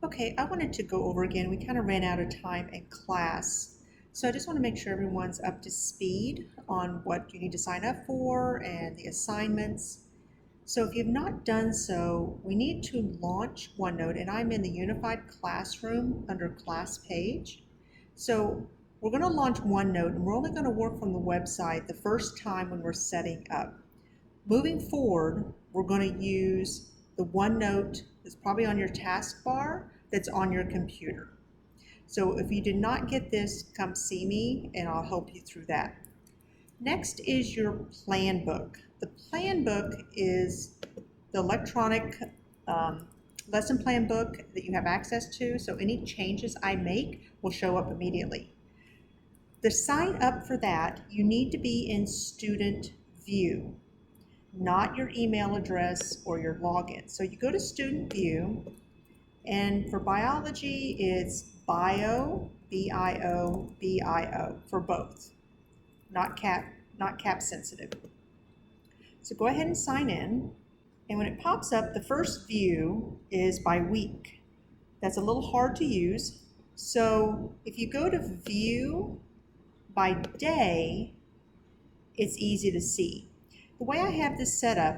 Okay, I wanted to go over again. We kind of ran out of time in class. So I just want to make sure everyone's up to speed on what you need to sign up for and the assignments. So if you've not done so, we need to launch OneNote, and I'm in the Unified Classroom under Class Page. So we're going to launch OneNote, and we're only going to work from the website the first time when we're setting up. Moving forward, we're going to use the OneNote that's probably on your taskbar that's on your computer. So if you did not get this, come see me and I'll help you through that. Next is your plan book. The plan book is the electronic lesson plan book that you have access to, so any changes I make will show up immediately. To sign up for that, you need to be in Student View, not your email address or your login. So you go to Student View, and for biology, it's bio, B-I-O, B-I-O for both, not cap sensitive. So go ahead and sign in, and when it pops up, the first view is by week. That's a little hard to use. So if you go to view by day, it's easy to see. The way I have this set up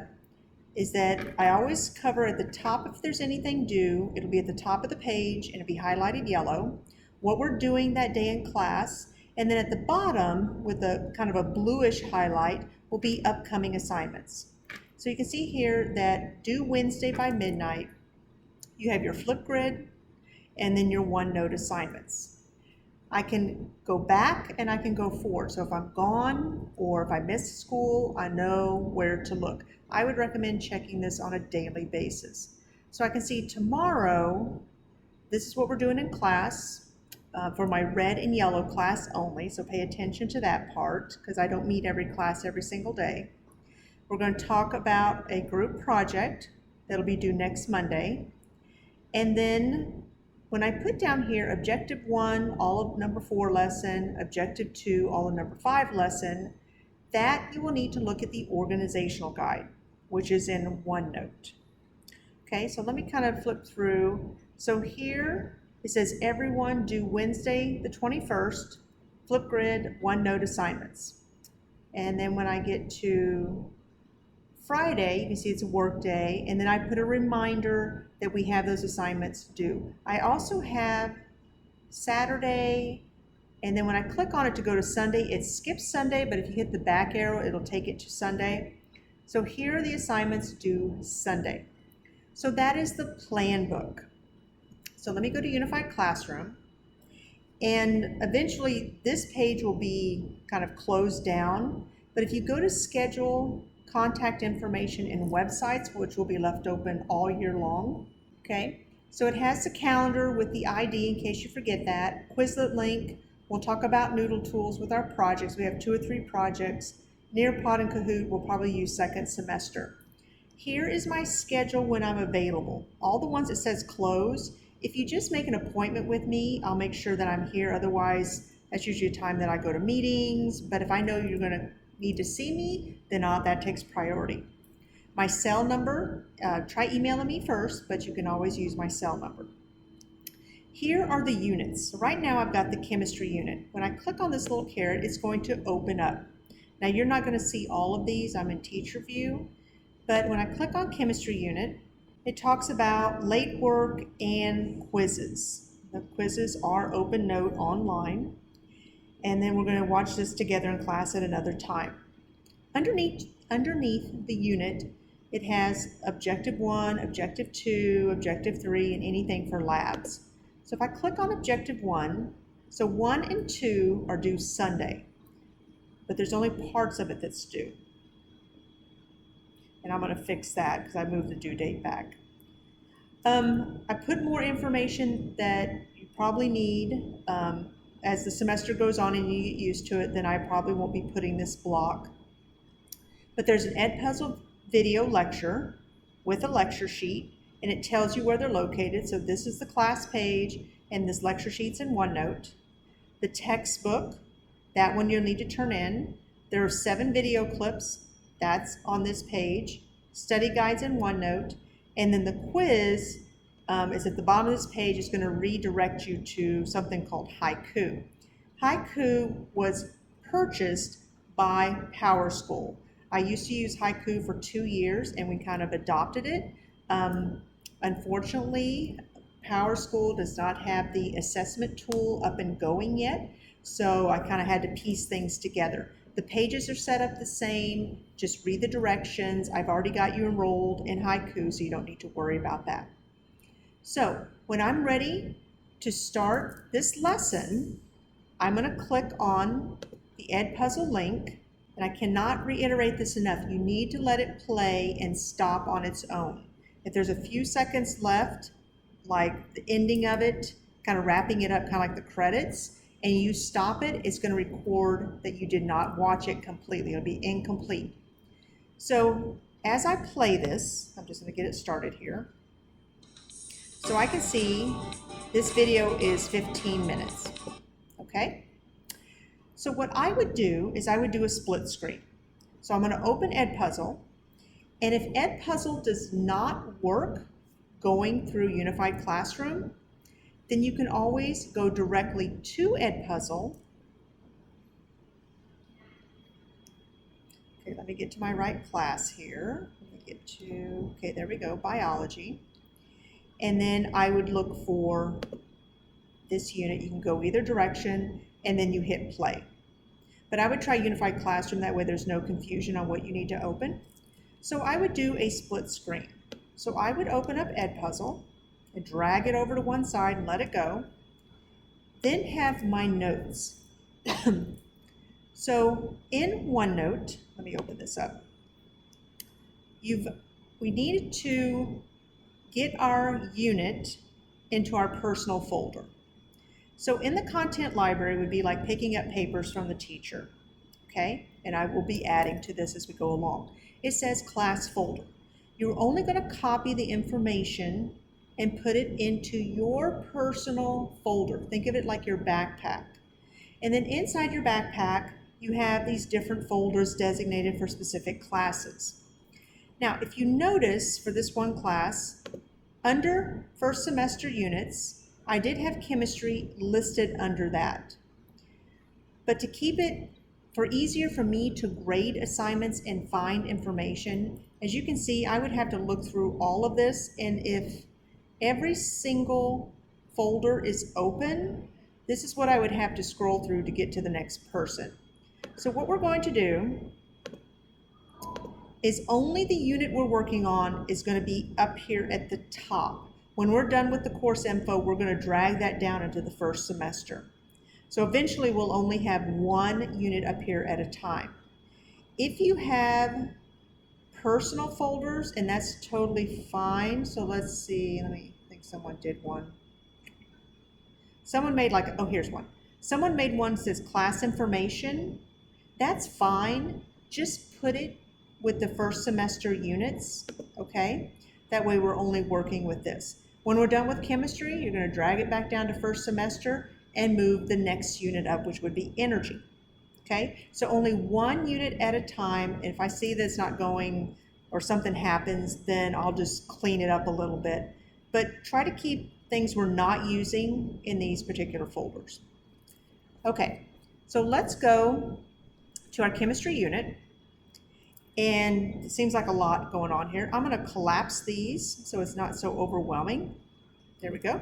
is that I always cover at the top if there's anything due, it'll be at the top of the page and it'll be highlighted yellow, what we're doing that day in class, and then at the bottom with a kind of a bluish highlight will be upcoming assignments. So you can see here that due Wednesday by midnight, you have your Flipgrid and then your OneNote assignments. I can go back and I can go forward. So if I'm gone or if I miss school, I know where to look. I would recommend checking this on a daily basis. So I can see tomorrow, this is what we're doing in class for my red and yellow class only. So pay attention to that part because I don't meet every class every single day. We're going to talk about a group project that'll be due next Monday. And then when I put down here Objective 1, all of number 4 lesson, Objective 2, all of number 5 lesson, that you will need to look at the organizational guide, which is in OneNote. Okay, so let me kind of flip through. So here it says everyone due Wednesday the 21st, Flipgrid, OneNote assignments. And then when I get to Friday, you can see it's a work day, and then I put a reminder that we have those assignments due. I also have Saturday, and then when I click on it to go to Sunday, it skips Sunday, but if you hit the back arrow, it'll take it to Sunday. So here are the assignments due Sunday. So that is the plan book. So let me go to Unified Classroom, and eventually this page will be kind of closed down, but if you go to Schedule, Contact Information, and Websites, which will be left open all year long, okay? So it has the calendar with the ID in case you forget that, Quizlet link. We'll talk about Noodle Tools with our projects. We have 2 or 3 projects. Nearpod and Kahoot we'll probably use second semester. Here is my schedule when I'm available. All the ones that says close, if you just make an appointment with me, I'll make sure that I'm here. Otherwise, that's usually a time that I go to meetings. But if I know you're going to need to see me, then that takes priority. My cell number, try emailing me first, but you can always use my cell number. Here are the units. So right now I've got the chemistry unit. When I click on this little caret, it's going to open up. Now you're not going to see all of these. I'm in teacher view, but when I click on chemistry unit, it talks about late work and quizzes. The quizzes are OpenNote online. And then we're going to watch this together in class at another time. Underneath the unit, it has Objective 1, Objective 2, Objective 3, and anything for labs. So if I click on Objective 1, so 1 and 2 are due Sunday, but there's only parts of it that's due. And I'm going to fix that because I moved the due date back. I put more information that you probably need. As the semester goes on and you get used to it, then I probably won't be putting this block. But there's an Edpuzzle video lecture with a lecture sheet, and it tells you where they're located. So this is the class page, and this lecture sheet's in OneNote. The textbook, that one you'll need to turn in. There are 7 video clips, that's on this page. Study guides in OneNote, and then the quiz is at the bottom of this page. Is going to redirect you to something called Haiku. Haiku was purchased by PowerSchool. I used to use Haiku for 2 years and we kind of adopted it. Unfortunately, PowerSchool does not have the assessment tool up and going yet, so I kind of had to piece things together. The pages are set up the same, just read the directions. I've already got you enrolled in Haiku, so you don't need to worry about that. So when I'm ready to start this lesson, I'm going to click on the Edpuzzle link, and I cannot reiterate this enough. You need to let it play and stop on its own. If there's a few seconds left, like the ending of it, kind of wrapping it up, kind of like the credits, and you stop it, it's going to record that you did not watch it completely. It'll be incomplete. So as I play this, I'm just going to get it started here. So I can see this video is 15 minutes. Okay? So what I would do is I would do a split screen. So I'm going to open Edpuzzle, and if Edpuzzle does not work going through Unified Classroom, then you can always go directly to Edpuzzle. Okay, let me get to my right class here. Let me get to, okay, there we go, biology. And then I would look for this unit. You can go either direction and then you hit play. But I would try Unified Classroom, that way there's no confusion on what you need to open. So I would do a split screen. So I would open up Edpuzzle and drag it over to one side and let it go. Then have my notes. So in OneNote, let me open this up. We needed to get our unit into our personal folder. So in the content library would be like picking up papers from the teacher, okay? And I will be adding to this as we go along. It says class folder. You're only going to copy the information and put it into your personal folder. Think of it like your backpack. And then inside your backpack, you have these different folders designated for specific classes. Now, if you notice for this one class, under first semester units, I did have chemistry listed under that. But to keep it easier for me to grade assignments and find information, as you can see, I would have to look through all of this, and if every single folder is open, this is what I would have to scroll through to get to the next person. So what we're going to do is only the unit we're working on is going to be up here at the top. When we're done with the course info, we're going to drag that down into the first semester. So eventually we'll only have one unit up here at a time. If you have personal folders, and that's totally fine. So let's see, let me think, someone did one. Someone made like, oh, here's one. Someone made one that says class information. That's fine. Just put it with the first semester units, okay? That way we're only working with this. When we're done with chemistry, you're going to drag it back down to first semester and move the next unit up, which would be energy, okay? So only one unit at a time. And if I see that it's not going or something happens, then I'll just clean it up a little bit. But try to keep things we're not using in these particular folders. Okay, so let's go to our chemistry unit. And it seems like a lot going on here. I'm going to collapse these so it's not so overwhelming. There we go.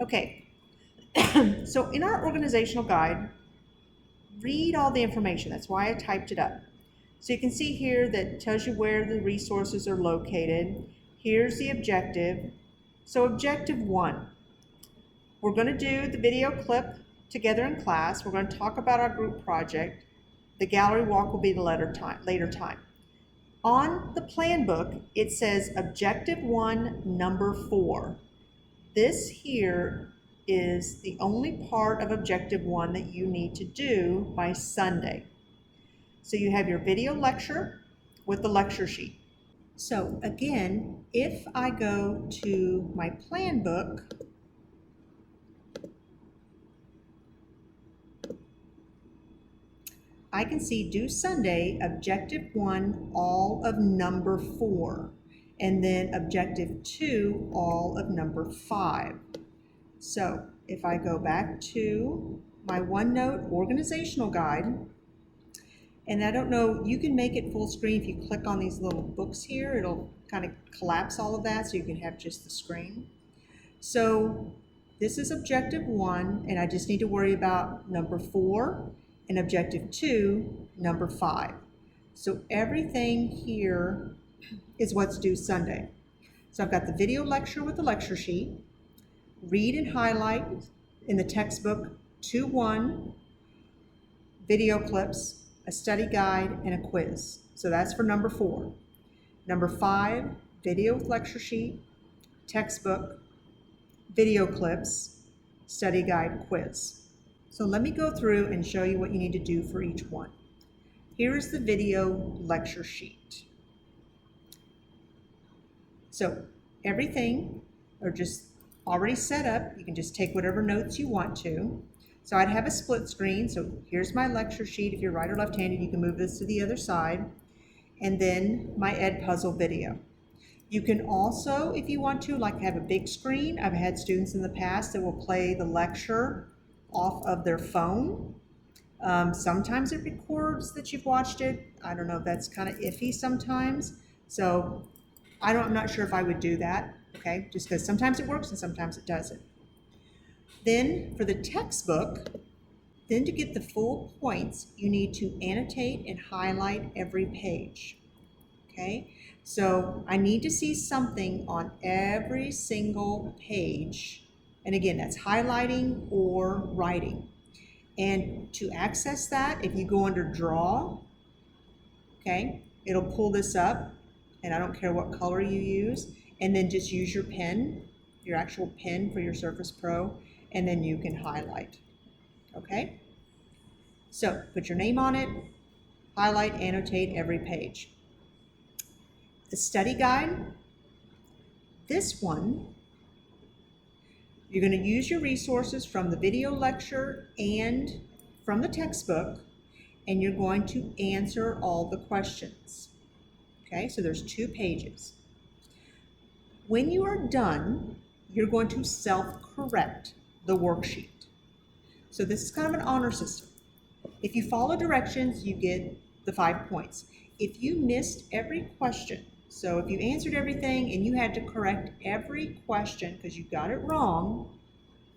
Okay, so in our organizational guide, read all the information. That's why I typed it up. So you can see here that it tells you where the resources are located. Here's the objective. So objective 1, we're going to do the video clip together in class. We're going to talk about our group project. The gallery walk will be the later time. On the plan book, it says objective 1, number 4. This here is the only part of objective 1 that you need to do by Sunday. So you have your video lecture with the lecture sheet. So again, if I go to my plan book, I can see due Sunday, objective 1, all of number 4. and then objective 2, all of number 5. So if I go back to my OneNote organizational guide, and I don't know, you can make it full screen if you click on these little books here. It'll kind of collapse all of that so you can have just the screen. So this is objective 1, and I just need to worry about number 4, and objective 2, number 5. So everything here is what's due Sunday. So I've got the video lecture with the lecture sheet, read and highlight in the textbook 2-1, video clips, a study guide, and a quiz. So that's for number 4. Number 5, video with lecture sheet, textbook, video clips, study guide, quiz. So let me go through and show you what you need to do for each one. Here is the video lecture sheet. So everything are just already set up. You can just take whatever notes you want to. So I'd have a split screen. So here's my lecture sheet. If you're right or left-handed, you can move this to the other side. And then my Edpuzzle video. You can also, if you want to, like have a big screen. I've had students in the past that will play the lecture off of their phone. Sometimes it records that you've watched it. I don't know, that's kind of iffy sometimes. So I'm not sure if I would do that, okay? Just because sometimes it works and sometimes it doesn't. Then for the textbook, then to get the full points, you need to annotate and highlight every page, okay? So I need to see something on every single page. And again, that's highlighting or writing. And to access that, if you go under Draw, okay, it'll pull this up, and I don't care what color you use, and then just use your pen, your actual pen for your Surface Pro, and then you can highlight, okay? So put your name on it, highlight, annotate every page. The study guide, this one, you're going to use your resources from the video lecture and from the textbook, and you're going to answer all the questions. Okay, so there's 2 pages. When you are done, you're going to self-correct the worksheet. So this is kind of an honor system. If you follow directions, you get the 5 points. If you missed every question, so if you answered everything and you had to correct every question because you got it wrong,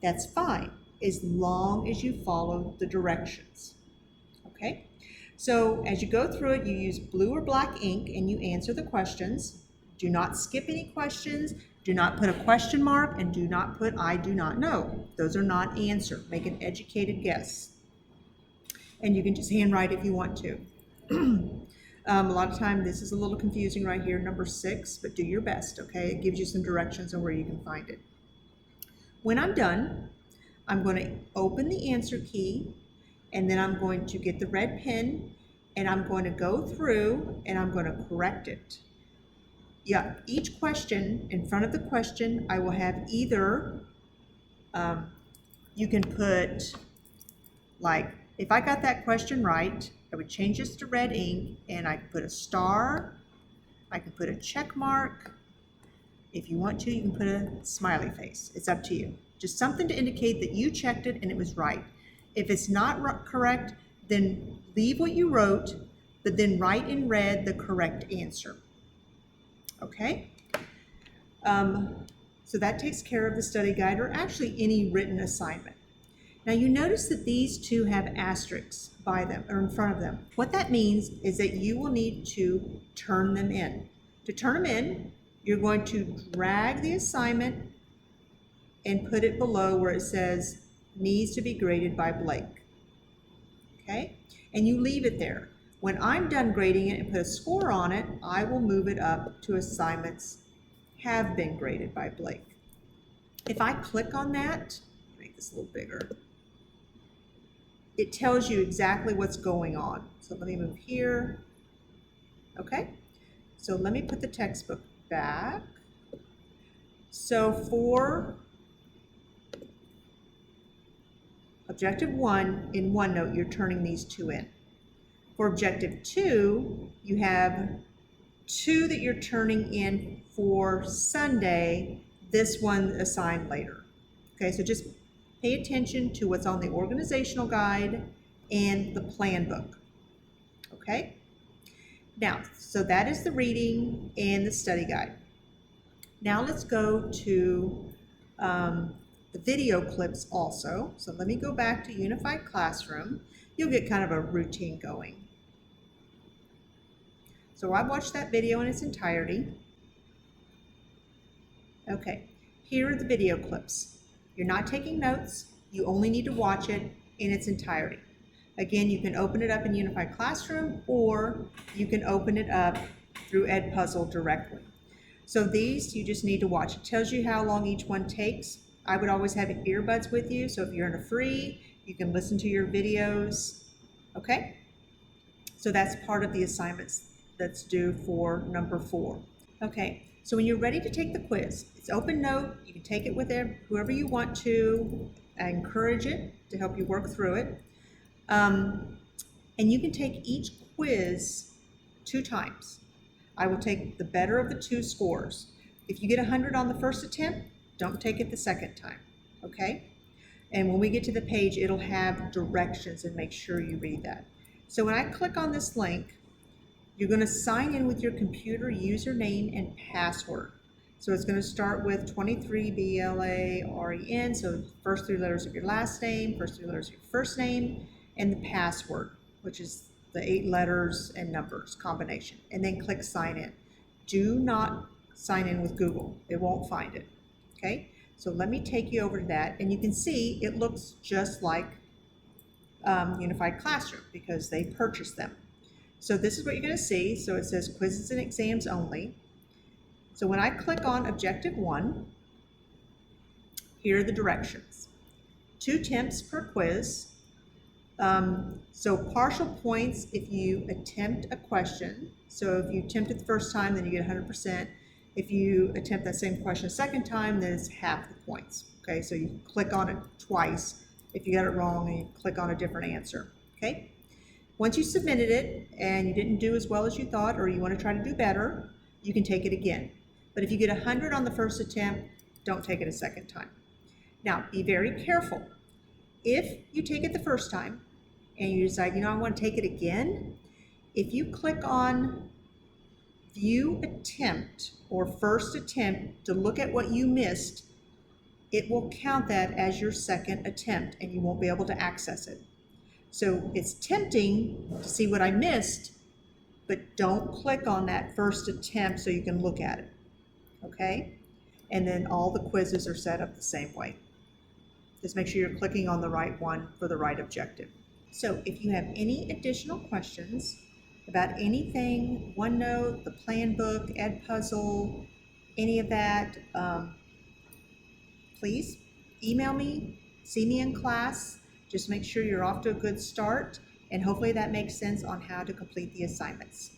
that's fine, as long as you follow the directions, okay? So as you go through it, you use blue or black ink and you answer the questions. Do not skip any questions, do not put a question mark, and do not put I do not know. Those are not answered. Make an educated guess. And you can just handwrite if you want to. A lot of time this is a little confusing right here, number 6, but do your best, okay? It gives you some directions on where you can find it. When I'm done, I'm going to open the answer key, and then I'm going to get the red pen, and I'm going to go through and I'm going to correct it. Yeah, each question, in front of the question, I will have either, you can put, like, if I got that question right, I would change this to red ink, and I could put a star, I could put a check mark. If you want to, you can put a smiley face. It's up to you. Just something to indicate that you checked it and it was right. If it's not correct, then leave what you wrote, but then write in red the correct answer. Okay? So that takes care of the study guide, or actually any written assignment. Now you notice that these 2 have asterisks by them or in front of them. What that means is that you will need to turn them in. To turn them in, you're going to drag the assignment and put it below where it says needs to be graded by Blake. Okay? And you leave it there. When I'm done grading it and put a score on it, I will move it up to assignments have been graded by Blake. If I click on that, make this a little bigger, it tells you exactly what's going on. So let me move here. Okay, so let me put the textbook back. So for objective 1 in OneNote, you're turning these 2 in. For objective 2, you have 2 that you're turning in for Sunday, this one assigned later. Okay, so just pay attention to what's on the organizational guide and the plan book. Okay? Now, so that is the reading and the study guide. Now let's go to the video clips also. So let me go back to Unified Classroom. You'll get kind of a routine going. So I watched that video in its entirety. Okay, here are the video clips. You're not taking notes. You only need to watch it in its entirety. Again, you can open it up in Unified Classroom, or you can open it up through Edpuzzle directly. So these you just need to watch. It tells you how long each one takes. I would always have earbuds with you, so if you're in a free, you can listen to your videos. Okay? So that's part of the assignments that's due for number 4. Okay, so when you're ready to take the quiz, it's open note. You can take it with whoever you want to. I encourage it to help you work through it. And you can take each quiz 2 times. I will take the better of the 2 scores. If you get 100 on the first attempt, don't take it the second time, okay? And when we get to the page, it'll have directions, and make sure you read that. So when I click on this link, you're going to sign in with your computer username and password. So it's going to start with 23 BLAREN, so first 3 letters of your last name, first 3 letters of your first name, and the password, which is the 8 letters and numbers combination, and then click sign in. Do not sign in with Google. It won't find it. Okay, so let me take you over to that, and you can see it looks just like Unified Classroom because they purchased them. So this is what you're going to see. So it says quizzes and exams only. So when I click on Objective 1, here are the directions. 2 attempts per quiz. So partial points if you attempt a question. So if you attempt it the first time, then you get 100%. If you attempt that same question a second time, then it's half the points. Okay, so you click on it twice if you got it wrong, and you click on a different answer. Okay, once you submitted it and you didn't do as well as you thought, or you want to try to do better, you can take it again. But if you get 100 on the first attempt, don't take it a second time. Now, be very careful. If you take it the first time and you decide, I want to take it again, if you click on View Attempt or First Attempt to look at what you missed, it will count that as your second attempt and you won't be able to access it. So it's tempting to see what I missed, but don't click on that first attempt so you can look at it. Okay? And then all the quizzes are set up the same way. Just make sure you're clicking on the right one for the right objective. So if you have any additional questions about anything, OneNote, the plan book, Edpuzzle, any of that, please email me, see me in class. Just make sure you're off to a good start, and hopefully that makes sense on how to complete the assignments.